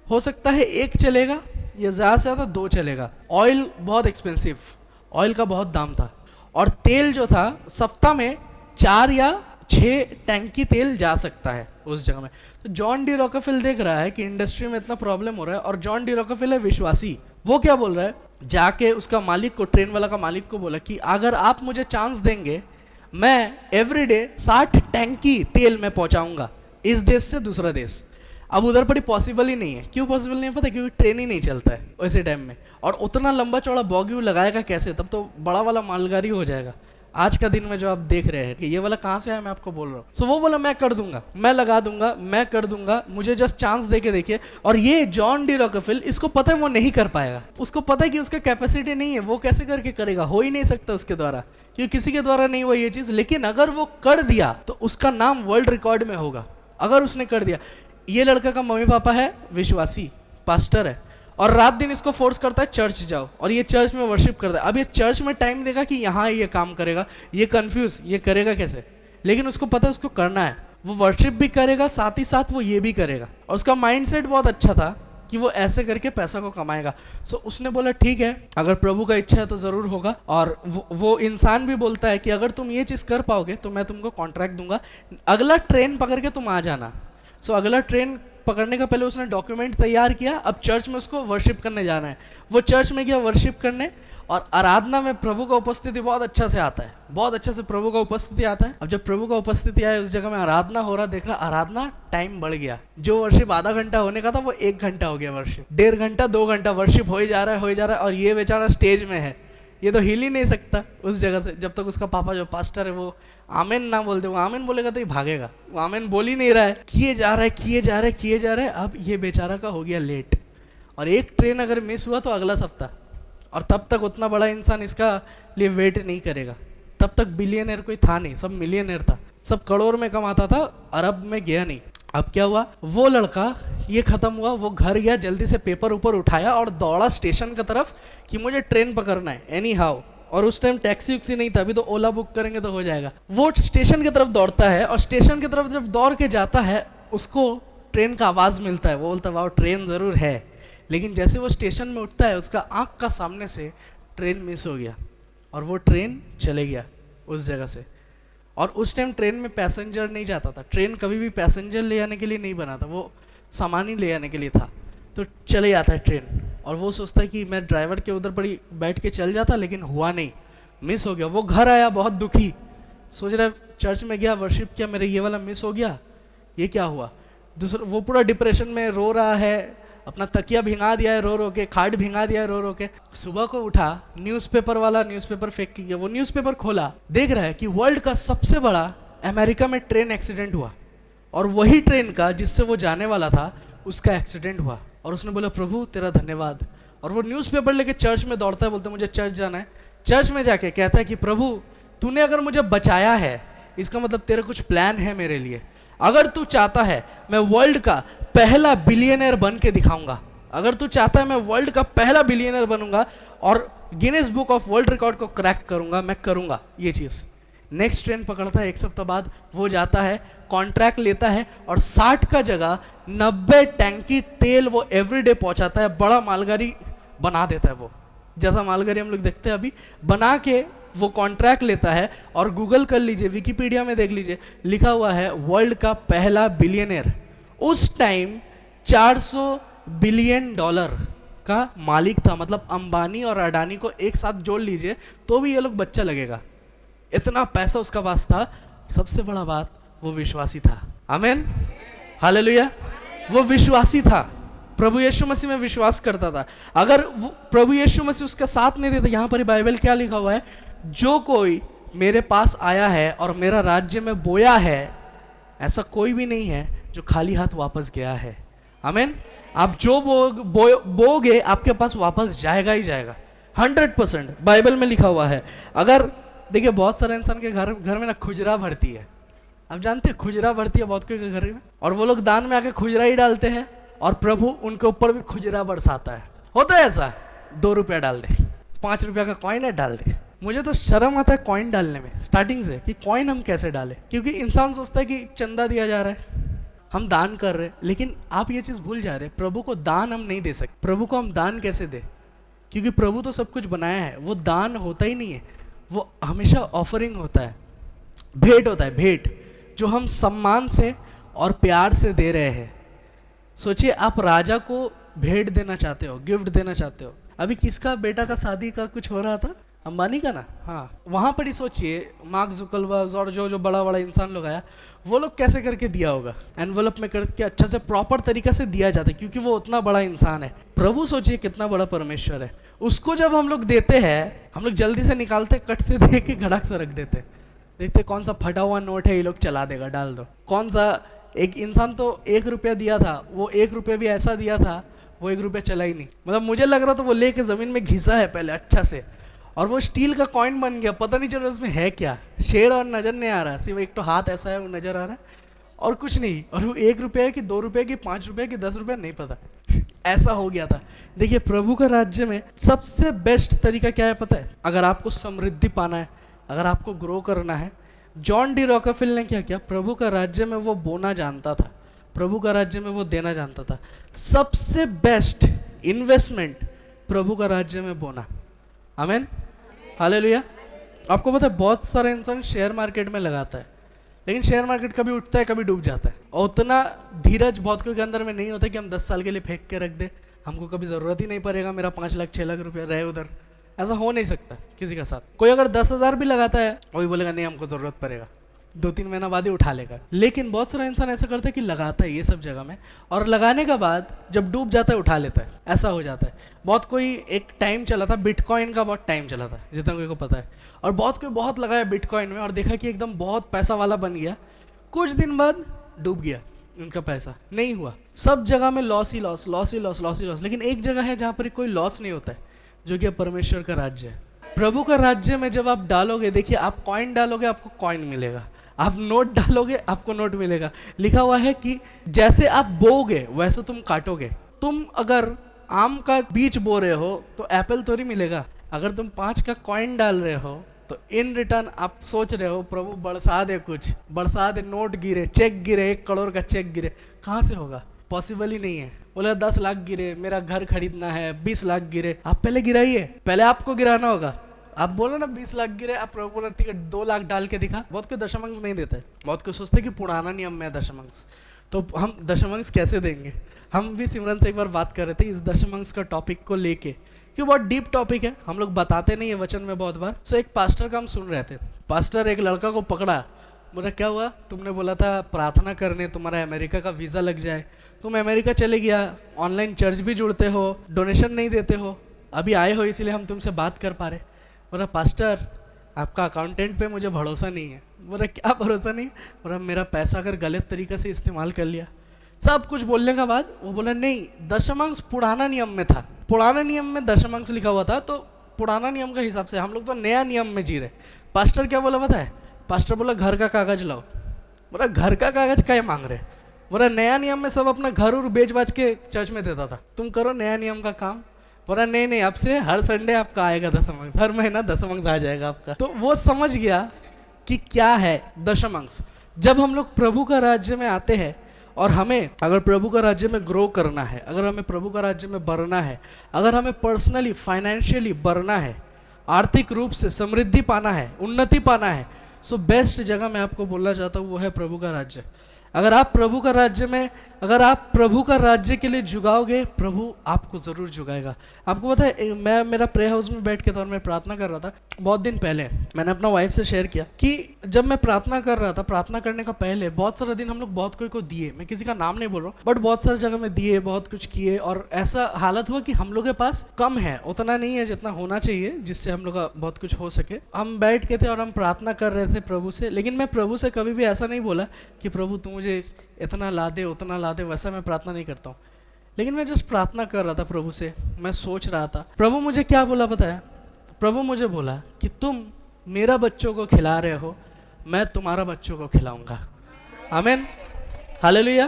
हो सकता है एक चलेगा या ज़्यादा से ज़्यादा 2 चलेगा। ऑयल बहुत एक्सपेंसिव, ऑयल का बहुत दाम था, और तेल जो था सप्ताह में 4 या 6 टैंकी तेल जा सकता है उस जगह में। तो जॉन डी रॉकफेल देख रहा है कि इंडस्ट्री में इतना प्रॉब्लम हो रहा है, और जॉन डी रॉकफेल है विश्वासी। वो क्या बोल रहा है, जाके उसका मालिक को, ट्रेन वाला का मालिक को बोला कि अगर आप मुझे चांस देंगे, मैं एवरीडे 60 टैंकी तेल मैं पहुंचाऊंगा इस देश से दूसरा देश। अब उधर पर पॉसिबल ही नहीं है। क्यों पॉसिबल नहीं है पता है? क्योंकि ट्रेन ही नहीं चलता है वैसे टाइम में, और उतना लंबा चौड़ा बॉगी लगाएगा कैसे? तब तो बड़ा वाला मालगाड़ी हो जाएगा। आज का दिन में जो आप देख रहे हैं कि ये वाला कहाँ से है, मैं आपको बोल रहा हूँ। सो वो बोला मैं कर दूंगा, मैं लगा दूंगा, मैं कर दूंगा, मुझे जस्ट चांस दे के देखिए। और ये जॉन डी रॉकफेल, इसको पता है वो नहीं कर पाएगा, उसको पता है कि उसका कैपेसिटी नहीं है, वो कैसे करके करेगा, हो ही नहीं सकता उसके द्वारा, क्योंकि किसी के द्वारा नहीं हुआ ये चीज़। लेकिन अगर वो कर दिया तो उसका नाम वर्ल्ड रिकॉर्ड में होगा, अगर उसने कर दिया। ये लड़का का मम्मी पापा है विश्वासी, पास्टर है, और रात दिन इसको फोर्स करता है चर्च जाओ, और ये चर्च में वर्शिप करता है। अब ये चर्च में टाइम देगा कि यहाँ ये काम करेगा, ये कंफ्यूज, ये करेगा कैसे, लेकिन उसको पता है उसको करना है। वो वर्शिप भी करेगा, साथ ही साथ वो ये भी करेगा, और उसका माइंडसेट बहुत अच्छा था कि वो ऐसे करके पैसा को कमाएगा। सो उसने बोला ठीक है, अगर प्रभु का इच्छा है तो ज़रूर होगा। और वो इंसान भी बोलता है कि अगर तुम ये चीज़ कर पाओगे तो मैं तुमको कॉन्ट्रैक्ट दूंगा, अगला ट्रेन पकड़ के तुम आ जाना। सो अगला ट्रेन पकड़ने का पहले उसने डॉक्यूमेंट तैयार किया। अब चर्च में उसको वर्शिप करने जाना है। वो चर्च में गया वर्शिप करने, और आराधना में प्रभु का उपस्थिति बहुत अच्छा से आता है, बहुत अच्छे से प्रभु का उपस्थिति आता है। अब जब प्रभु का उपस्थिति आया, उस जगह में आराधना हो रहा, देख रहा आराधना टाइम बढ़ गया। जो वर्शिप आधा घंटा होने का था वो 1 घंटा हो गया, वर्शिप 1.5 घंटा 2 घंटा वर्शिप हो ही जा रहा है, हो ही जा रहा है। और ये बेचारा स्टेज में है, ये तो हिल ही नहीं सकता उस जगह से, जब तक उसका पापा जो पास्टर है वो आमेन ना बोल दे। वो आमेन बोलेगा तो ये भागेगा, वो आमेन बोल ही नहीं रहा है, किए जा रहा है, किए जा रहा है, किए जा रहा है। अब ये बेचारा का हो गया लेट, और एक ट्रेन अगर मिस हुआ तो अगला सप्ताह, और तब तक उतना बड़ा इंसान इसका लिए वेट नहीं करेगा। तब तक बिलियनर कोई था नहीं, सब मिलियनर था, सब करोड़ में कमाता था, अरब में गया नहीं। अब क्या हुआ, वो लड़का, ये खत्म हुआ, वो घर गया, जल्दी से पेपर ऊपर उठाया और दौड़ा स्टेशन की तरफ कि मुझे ट्रेन पकड़ना है एनी हाउ। और उस टाइम टैक्सी उक्सी नहीं था, अभी तो ओला बुक करेंगे तो हो जाएगा। वो स्टेशन की तरफ दौड़ता है, और स्टेशन की तरफ जब दौड़ के जाता है, उसको ट्रेन का आवाज़ मिलता है। वो बोलता है वाह ट्रेन ज़रूर है। लेकिन जैसे वो स्टेशन में उठता है, उसका आँख का सामने से ट्रेन मिस हो गया, और वो ट्रेन चले गया उस जगह से। और उस टाइम ट्रेन में पैसेंजर नहीं जाता था, ट्रेन कभी भी पैसेंजर ले आने के लिए नहीं बना था, वो सामान ही ले आने के लिए था। तो चले जाता है ट्रेन, और वो सोचता है कि मैं ड्राइवर के उधर पर ही बैठ के चल जाता, लेकिन हुआ नहीं, मिस हो गया। वो घर आया बहुत दुखी, सोच रहा है चर्च में गया, वर्शिप किया, मेरे ये वाला मिस हो गया, ये क्या हुआ। दूसरा वो पूरा डिप्रेशन में रो रहा है, अपना तकिया भिंगा दिया है रो रो के, खाट भिंगा दिया है रो रो के। सुबह को उठा, न्यूज़पेपर वाला न्यूज़पेपर फेंक के गया, वो न्यूज़पेपर खोला, देख रहा है कि वर्ल्ड का सबसे बड़ा अमेरिका में ट्रेन एक्सीडेंट हुआ, और वही ट्रेन का जिससे वो जाने वाला था उसका एक्सीडेंट हुआ। और उसने बोला प्रभु तेरा धन्यवाद। और वो न्यूज़पेपर लेके चर्च में दौड़ता है, बोलता है मुझे चर्च जाना है। चर्च में जाके कहता है कि प्रभु तूने अगर मुझे बचाया है, इसका मतलब तेरे कुछ प्लान है मेरे लिए। अगर तू चाहता है मैं वर्ल्ड का पहला बिलियनर बन के दिखाऊंगा, अगर तू चाहता है मैं वर्ल्ड का पहला बिलियनर बनूंगा और Guinness book of world record को क्रैक करूंगा, मैं करूंगा ये चीज़। नेक्स्ट ट्रेन पकड़ता है, 1 सप्ताह बाद वो जाता है, कॉन्ट्रैक्ट लेता है, और 60 का जगह 90 टैंकी तेल वो एवरीडे पहुंचाता है। बड़ा मालगाड़ी बना देता है, वो जैसा मालगाड़ी हम लोग देखते हैं अभी, बना के वो कॉन्ट्रैक्ट लेता है। और गूगल कर लीजिए, विकिपीडिया में देख लीजिए, लिखा हुआ है वर्ल्ड का पहला बिलियनर। उस टाइम $400 बिलियन का मालिक था। मतलब अंबानी और अडानी को एक साथ जोड़ लीजिए तो भी ये लोग बच्चा लगेगा, इतना पैसा उसका पास था। सबसे बड़ा बात, वो विश्वासी था। आमीन, हालेलुया। वो विश्वासी था, प्रभु यीशु मसीह में विश्वास करता था। अगर वो प्रभु यीशु मसीह उसका साथ नहीं देता, यहाँ पर बाइबल क्या लिखा हुआ है, जो कोई मेरे पास आया है और मेरा राज्य में बोया है, ऐसा कोई भी नहीं है जो खाली हाथ वापस गया है। आमीन। आप जो बोगे आपके पास वापस जाएगा ही जाएगा, 100% बाइबल में लिखा हुआ है। अगर देखिए बहुत सारे इंसान के घर में ना खुजरा भरती है, आप जानते हैं खुजरा बढ़ती है बहुत कोई के घर में, और वो लोग दान में आके खुजरा ही डालते हैं और प्रभु उनके ऊपर भी खुजरा बरसाता है। होता है ऐसा, 2 रुपया डाल दे, 5 रुपया का कॉइन है डाल दे। मुझे तो शर्म आता है कॉइन डालने में स्टार्टिंग से, कि कॉइन हम कैसे डालें, क्योंकि इंसान सोचता है कि चंदा दिया जा रहा है, हम दान कर रहे हैं। लेकिन आप ये चीज़ भूल जा रहे हैं, प्रभु को दान हम नहीं दे सकते। प्रभु को हम दान कैसे दें, क्योंकि प्रभु तो सब कुछ बनाया है। वो दान होता ही नहीं है, वो हमेशा ऑफरिंग होता है, भेंट होता है, भेंट जो हम सम्मान से और प्यार से दे रहे हैं। सोचिए, आप राजा को भेंट देना चाहते हो, गिफ्ट देना चाहते हो। अभी किसका बेटा का शादी का कुछ हो रहा था, अंबानी का ना, हाँ, वहाँ पर ही सोचिए मार्क जुकरबर्ग और जो जो बड़ा बड़ा इंसान लोग आया, वो लोग कैसे करके दिया होगा, एनवलप में करके अच्छा से प्रॉपर तरीके से दिया जाता है, क्योंकि वो उतना बड़ा इंसान है। प्रभु सोचिए कितना बड़ा परमेश्वर है, उसको जब हम लोग देते हैं, हम लोग जल्दी से निकालते, कट से दे के घड़क से रख देते, देखते कौन सा फटा हुआ नोट है, ये लोग चला देगा, डाल दो। कौन सा एक इंसान तो 1 रुपया दिया था, वो 1 रुपया भी ऐसा दिया था, वो 1 रुपया चला ही नहीं। मतलब मुझे लग रहा था वो लेके ज़मीन में घिसा है पहले अच्छा से, और वो स्टील का कॉइन बन गया, पता नहीं चल रहा उसमें है क्या, शेड और नज़र नहीं आ रहा, सिर्फ एक तो हाथ ऐसा है वो नज़र आ रहा है और कुछ नहीं। और वो 1 रुपया कि 2 रुपये कि 5 रुपये कि 10 रुपये नहीं पता, ऐसा हो गया था। देखिए, प्रभु का राज्य में सबसे बेस्ट तरीका क्या है पता है? अगर आपको समृद्धि पाना है, अगर आपको ग्रो करना है, जॉन डी रॉकफेल ने क्या किया, प्रभु का राज्य में वो बोना जानता था, प्रभु का राज्य में वो देना जानता था। सबसे बेस्ट इन्वेस्टमेंट प्रभु का राज्य में बोना। आमीन, हालेलुया। आपको पता है बहुत सारे इंसान शेयर मार्केट में लगाता है, लेकिन शेयर मार्केट कभी उठता है कभी डूब जाता है, और उतना धीरज बहुत कोई के अंदर में नहीं होता कि हम 10 साल के लिए फेंक के रख दे, हमको कभी ज़रूरत ही नहीं पड़ेगा, मेरा 5 लाख 6 लाख रुपया रहे उधर। ऐसा हो नहीं सकता किसी के साथ। कोई अगर 10,000 भी लगाता है, वही बोलेगा नहीं हमको ज़रूरत पड़ेगा, 2-3 महीना बाद ही उठा लेगा। लेकिन बहुत सारा इंसान ऐसा करता है कि लगाता है ये सब जगह में, और लगाने के बाद जब डूब जाता है उठा लेता है, ऐसा हो जाता है। बहुत कोई एक टाइम चला था, बिटकॉइन का बहुत टाइम चला था, जितना कोई को पता है, और बहुत कोई बहुत लगाया बिटकॉइन में और देखा कि एकदम बहुत पैसा वाला बन गया, कुछ दिन बाद डूब गया, उनका पैसा नहीं हुआ। सब जगह में लॉस ही लॉस, लॉस ही लॉस, लॉस ही लॉस। लेकिन एक जगह है जहाँ पर कोई लॉस नहीं होता है, जो कि परमेश्वर का राज्य है। प्रभु का राज्य में जब आप डालोगे, देखिए आप कॉइन डालोगे आपको कॉइन मिलेगा, आप नोट डालोगे आपको नोट मिलेगा। लिखा हुआ है कि जैसे आप बोओगे वैसे तुम काटोगे। तुम अगर आम का बीज बो रहे हो तो एप्पल थोड़ी मिलेगा। अगर तुम 5 का कॉइन डाल रहे हो तो इन रिटर्न आप सोच रहे हो प्रभु बरसा दे, कुछ बरसा दे, नोट गिरे, चेक गिरे, 1 करोड़ का चेक गिरे, कहाँ से होगा? पॉसिबल ही नहीं है। बोला 10 लाख गिरे, मेरा घर खरीदना है, 20 लाख गिरे, आप पहले गिराइए, पहले आपको गिराना होगा। आप बोलो ना 20 लाख गिरे, आप प्रभु बोला ठीक है 2 लाख डाल के दिखा। बहुत कोई दशमांश नहीं देता है, बहुत कोई सोचते कि पुराना नियम में है दशमांश, तो हम दशमांश कैसे देंगे? हम भी सिमरन से एक बार बात कर रहे थे इस दशमांश का टॉपिक को लेके, क्यों बहुत डीप टॉपिक है, हम लोग बताते नहीं है वचन में बहुत बार। सो एक पास्टर का हम सुन रहे थे, पास्टर एक लड़का को पकड़ा, बोला क्या हुआ, तुमने बोला था प्रार्थना करने तुम्हारा अमेरिका का वीज़ा लग जाए, तुम अमेरिका चले गया, ऑनलाइन चर्च भी जुड़ते हो, डोनेशन नहीं देते हो, अभी आए हो इसीलिए हम तुमसे बात कर पा रहे। बोला पास्टर आपका अकाउंटेंट पे मुझे भरोसा नहीं है। बोला क्या भरोसा नहीं? बोला मेरा पैसा अगर गलत तरीके से इस्तेमाल कर लिया। सब कुछ बोलने के बाद वो बोला नहीं, दशमांश पुराना नियम में था, पुराना नियम में दशमांश लिखा हुआ था, तो पुराना नियम का हिसाब से हम लोग तो नया नियम में जी रहे। पास्टर क्या बोला पता है? पास्टर बोला घर का कागज लाओ। बोला घर का कागज क्या मांग रहे? बोला नया नियम में सब अपना घर और बेच बाच के चर्च में देता था, तुम करो नया नियम का काम। बोला नहीं नहीं, अब से हर संडे आपका आएगा दशमांश, हर महीना दशमांश आ जाएगा आपका। तो वो समझ गया कि क्या है दशमांश। जब हम लोग प्रभु का राज्य में आते हैं और हमें अगर प्रभु का राज्य में ग्रो करना है, अगर हमें प्रभु का राज्य में बढ़ना है, अगर हमें पर्सनली फाइनेंशियली बढ़ना है, आर्थिक रूप से समृद्धि पाना है, उन्नति पाना है, सो बेस्ट जगह मैं आपको बोलना चाहता हूँ वो है प्रभु का राज्य। अगर आप प्रभु का राज्य में, अगर आप प्रभु का राज्य के लिए झुकाओगे, प्रभु आपको ज़रूर झुकाएगा। आपको पता है मैं मेरा प्रे हाउस में बैठ के और मैं प्रार्थना कर रहा था बहुत दिन पहले, मैंने अपना वाइफ से शेयर किया कि जब मैं प्रार्थना कर रहा था, प्रार्थना करने का पहले बहुत सारे दिन हम लोग बहुत कोई को दिए, मैं किसी का नाम नहीं बोल रहा हूँ, बट बहुत सारी जगह में दिए, बहुत कुछ किए, और ऐसा हालत हुआ कि हम लोग के पास कम है, उतना नहीं है जितना होना चाहिए जिससे हम लोग का बहुत कुछ हो सके। हम बैठ के थे और हम प्रार्थना कर रहे थे प्रभु से, लेकिन मैं प्रभु से कभी भी ऐसा नहीं बोला कि प्रभु तू मुझे इतना ला दे उतना ला दे, वैसा मैं प्रार्थना नहीं करता हूँ। लेकिन मैं जस्ट प्रार्थना कर रहा था प्रभु से, मैं सोच रहा था प्रभु मुझे क्या बोला पता है? प्रभु मुझे बोला कि तुम मेरा बच्चों को खिला रहे हो, मैं तुम्हारा बच्चों को खिलाऊंगा। आमेन, हालेलुया।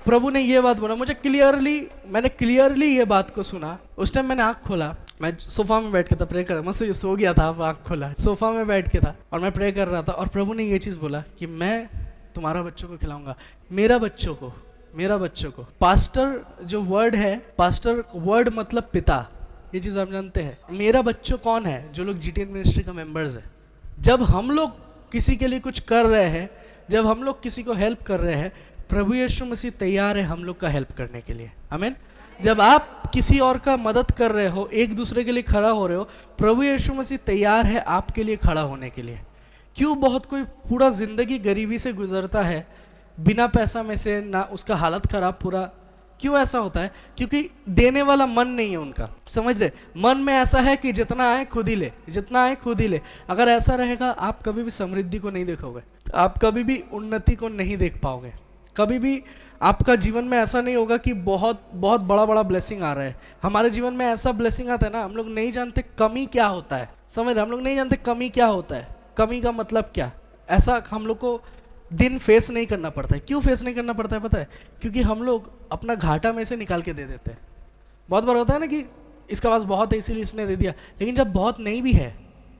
प्रभु ने ये बात बोला, मैंने क्लियरली ये बात को सुना। उस टाइम मैंने आँख खोला, मैं सोफा में बैठ के था, प्रे कर रहा, मैं सो गया था, आँख खोला, सोफा में बैठ के था और मैं प्रे कर रहा था और प्रभु ने ये चीज़ बोला कि मैं तुम्हारा बच्चों को खिलाऊंगा, मेरा बच्चों को। पास्टर जो वर्ड है, पास्टर वर्ड मतलब पिता, ये चीज़ आप जानते हैं। मेरा बच्चों कौन है? जो लोग GTN मिनिस्ट्री का मेंबर्स है। जब हम लोग किसी के लिए कुछ कर रहे हैं, जब हम लोग किसी को हेल्प कर रहे हैं, प्रभु यीशु मसीह तैयार है हम लोग का हेल्प करने के लिए, आमीन। जब आप किसी और का मदद कर रहे हो, एक दूसरे के लिए खड़ा हो रहे हो, प्रभु यीशु मसीह तैयार है आपके लिए खड़ा होने के लिए। क्यों बहुत कोई पूरा ज़िंदगी गरीबी से गुजरता है, बिना पैसा में से, ना उसका हालत ख़राब पूरा, क्यों ऐसा होता है? क्योंकि देने वाला मन नहीं है उनका, समझ रहे? मन में ऐसा है कि जितना आए खुद ही ले, जितना आए खुद ही ले। अगर ऐसा रहेगा आप कभी भी समृद्धि को नहीं देखोगे, आप कभी भी उन्नति को नहीं देख पाओगे। कभी भी आपका जीवन में ऐसा नहीं होगा कि बहुत बहुत बड़ा बड़ा ब्लेसिंग आ रहा है। हमारे जीवन में ऐसा ब्लेसिंग आता है ना, हम लोग नहीं जानते कमी क्या होता है, समझ रहे? हम लोग नहीं जानते कमी क्या होता है, कमी का मतलब क्या। ऐसा हम लोग को दिन फेस नहीं करना पड़ता है। क्यों फेस नहीं करना पड़ता है पता है? क्योंकि हम लोग अपना घाटा में से निकाल के दे देते हैं। बहुत बार होता है ना कि इसका पास बहुत है इसीलिए इसने दे दिया, लेकिन जब बहुत नहीं भी है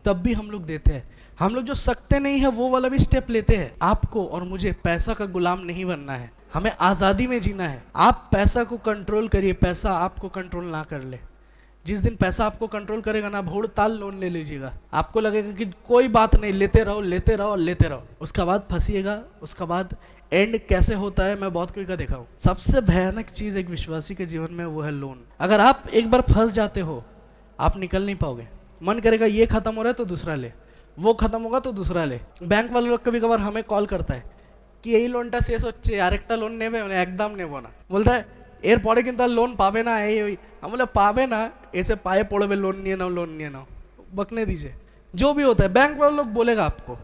तब भी हम लोग देते हैं। हम लोग जो सकते नहीं है वो वाला भी स्टेप लेते हैं। आपको और मुझे पैसा का गुलाम नहीं बनना है, हमें आज़ादी में जीना है। आप पैसा को कंट्रोल करिए, पैसा आपको कंट्रोल ना कर ले। जिस दिन पैसा आपको कंट्रोल करेगा ना, भोड़ ताल लोन ले लीजिएगा। आपको लगेगा कि कोई बात नहीं, लेते रहो लेते रहो लेते रहो, उसका बाद फंसिएगा। उसका बाद एंड कैसे होता है मैं बहुत कोई का देखा हूँ। सबसे भयानक चीज़ एक विश्वासी के जीवन में वो है लोन। अगर आप एक बार फंस जाते हो आप निकल नहीं पाओगे। मन करेगा ये खत्म हो रहा है तो दूसरा ले, वो खत्म होगा तो दूसरा ले। बैंक वाले लोग कभी कभार हमें कॉल करता है कि यही लोनटा शेष হচ্ছে আরেকটা লোন নেবে, মানে একদম নেব না, বলতে হয় এরপরে কিন্তু আর লোন পাবে না। এই ওই हम बोले पावे ना, ऐसे पाए पड़ोगे, लोन निए नाओ, बकने दीजिए। जो भी होता है बैंक वाले लोग बोलेगा आपको,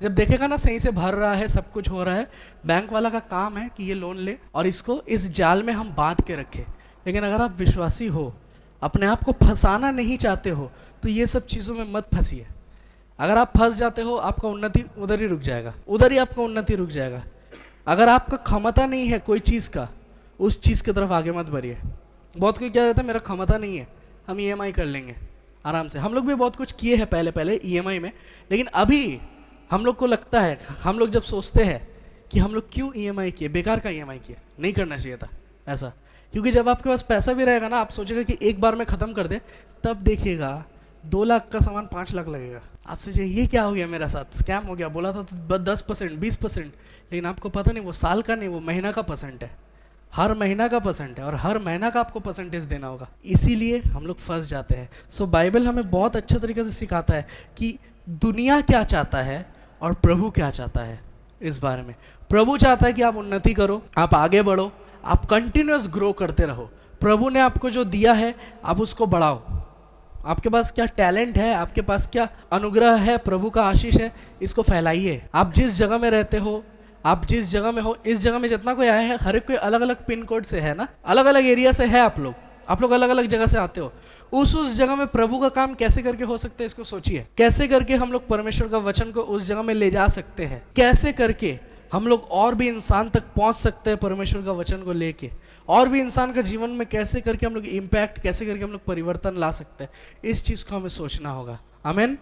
जब देखेगा ना सही से भर रहा है, सब कुछ हो रहा है, बैंक वाला का काम है कि ये लोन ले और इसको इस जाल में हम बांध के रखें। लेकिन अगर आप विश्वासी हो, अपने आप को फंसाना नहीं चाहते हो, तो ये सब चीज़ों में मत फंसिए। अगर आप फंस जाते हो आपका उन्नति उधर ही रुक जाएगा, उधर ही आपका उन्नति रुक जाएगा। अगर आपका क्षमता नहीं है कोई चीज़ का, उस चीज़ की तरफ आगे मत बढ़िए। बहुत कोई क्या रहता है, मेरा क्षमता नहीं है, हम EMI कर लेंगे आराम से। हम लोग भी बहुत कुछ किए हैं पहले EMI में, लेकिन अभी हम लोग को लगता है, हम लोग जब सोचते हैं कि हम लोग क्यों EMI किए, बेकार का EMI किए, नहीं करना चाहिए था ऐसा। क्योंकि जब आपके पास पैसा भी रहेगा ना, आप सोचेगा कि एक बार में ख़त्म कर दे, तब देखिएगा 2 लाख का सामान 5 लाख लगेगा। आप सोचिए ये क्या हो गया मेरा साथ, स्कैम हो गया। बोला था तो 10% 20%, लेकिन आपको पता नहीं वो साल का नहीं, वो महीना का परसेंट है, हर महीना का परसेंट है, और हर महीना का आपको परसेंटेज देना होगा। इसीलिए हम लोग फंस जाते हैं। सो बाइबल हमें बहुत अच्छे तरीके से सिखाता है कि दुनिया क्या चाहता है और प्रभु क्या चाहता है। इस बारे में प्रभु चाहता है कि आप उन्नति करो, आप आगे बढ़ो, आप कंटिन्यूस ग्रो करते रहो। प्रभु ने आपको जो दिया है आप उसको बढ़ाओ। आपके पास क्या टैलेंट है, आपके पास क्या अनुग्रह है, प्रभु का आशीष है, इसको फैलाइए। आप जिस जगह में रहते हो, आप जिस जगह में हो, इस जगह में जितना कोई आया है, हर एक कोई अलग अलग पिन कोड से है ना, अलग अलग एरिया से है। आप लोग अलग अलग जगह से आते हो। उस जगह में प्रभु का काम कैसे करके हो सकता है, इसको सोचिए। कैसे करके हम लोग परमेश्वर का वचन को उस जगह में ले जा सकते हैं, कैसे करके हम लोग और भी इंसान तक पहुंच सकते हैं परमेश्वर का वचन को लेके, और भी इंसान का जीवन में कैसे करके हम लोग इम्पैक्ट, कैसे करके हम लोग परिवर्तन ला सकते हैं, इस चीज़ को हमें सोचना होगा। आमीन,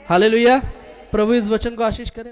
हालेलुया। प्रभु इस वचन को आशीष करे।